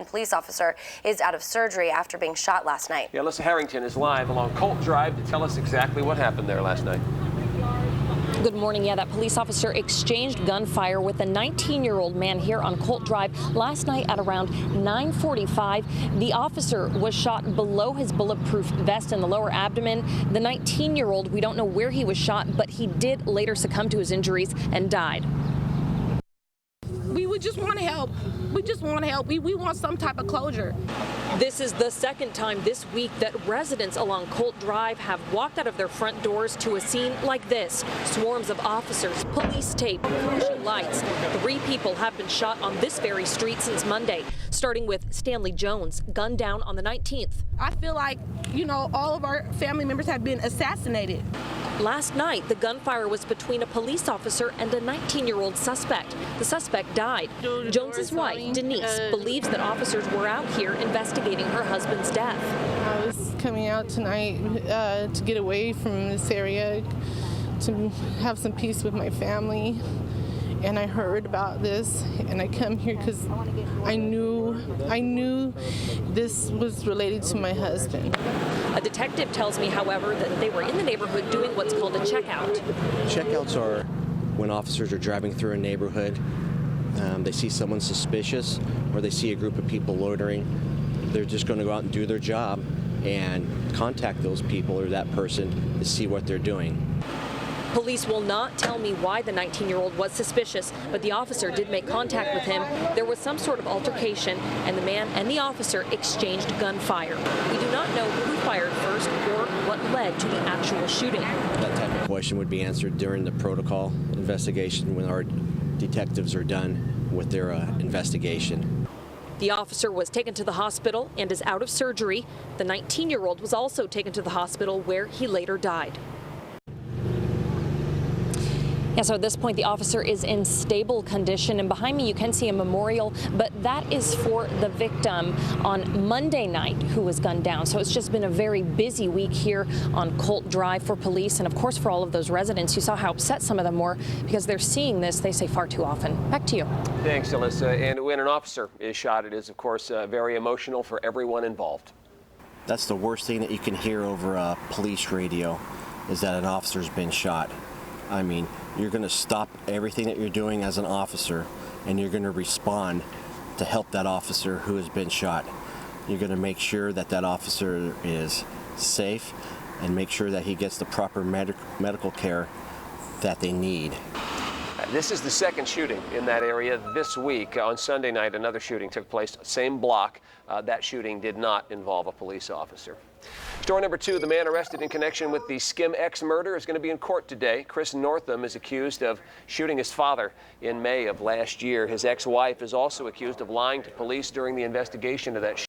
police officer is out of surgery after being shot last night. Yeah, Elissa Harrington is live along Colt Drive to tell us exactly what happened there last night. Good morning. Yeah, that police officer exchanged gunfire with a 19-year-old man here on Colt Drive last night at around 9:45. The officer was shot below his bulletproof vest in the lower abdomen. The 19-year-old, we don't know where he was shot, but he did later succumb to his injuries and died. We would just want to help. We just want to help. We want some type of closure. This is the second time this week that residents along Colt Drive have walked out of their front doors to a scene like this. Swarms of officers, police tape, flashing lights. 3 people have been shot on this very street since Monday, starting with Stanley Jones, gunned down on the 19th. I feel like, all of our family members have been assassinated. Last night, the gunfire was between a police officer and a 19-year-old suspect. The suspect died. Jones's wife, Denise, believes that officers were out here investigating her husband's death. I was coming out tonight to get away from this area, to have some peace with my family. And I heard about this, and I come here because I knew this was related to my husband. A detective tells me, however, that they were in the neighborhood doing what's called a checkout. Checkouts are when officers are driving through a neighborhood, they see someone suspicious, or they see a group of people loitering. They're just going to go out and do their job and contact those people or that person to see what they're doing. Police will not tell me why the 19-year-old was suspicious, but the officer did make contact with him. There was some sort of altercation, and the man and the officer exchanged gunfire. We do not know who fired first or what led to the actual shooting. That type of question would be answered during the protocol investigation when our detectives are done with their investigation. The officer was taken to the hospital and is out of surgery. The 19-year-old was also taken to the hospital where he later died. Yeah, so at this point, the officer is in stable condition, and behind me you can see a memorial, but that is for the victim on Monday night who was gunned down. So it's just been a very busy week here on Colt Drive for police, and of course for all of those residents. You saw how upset some of them were because they're seeing this, they say, far too often. Back to you. Thanks, Elissa. And when an officer is shot, it is, of course, very emotional for everyone involved. That's the worst thing that you can hear over a police radio, is that an officer's been shot. I mean, you're going to stop everything that you're doing as an officer, and you're going to respond to help that officer who has been shot. You're going to make sure that that officer is safe and make sure that he gets the proper medical care that they need. This is the second shooting in that area this week. On Sunday night, another shooting took place, same block. That shooting did not involve a police officer. Story number 2, the man arrested in connection with the Skim X murder is going to be in court today. Chris Northam is accused of shooting his father in May of last year. His ex-wife is also accused of lying to police during the investigation of that shooting.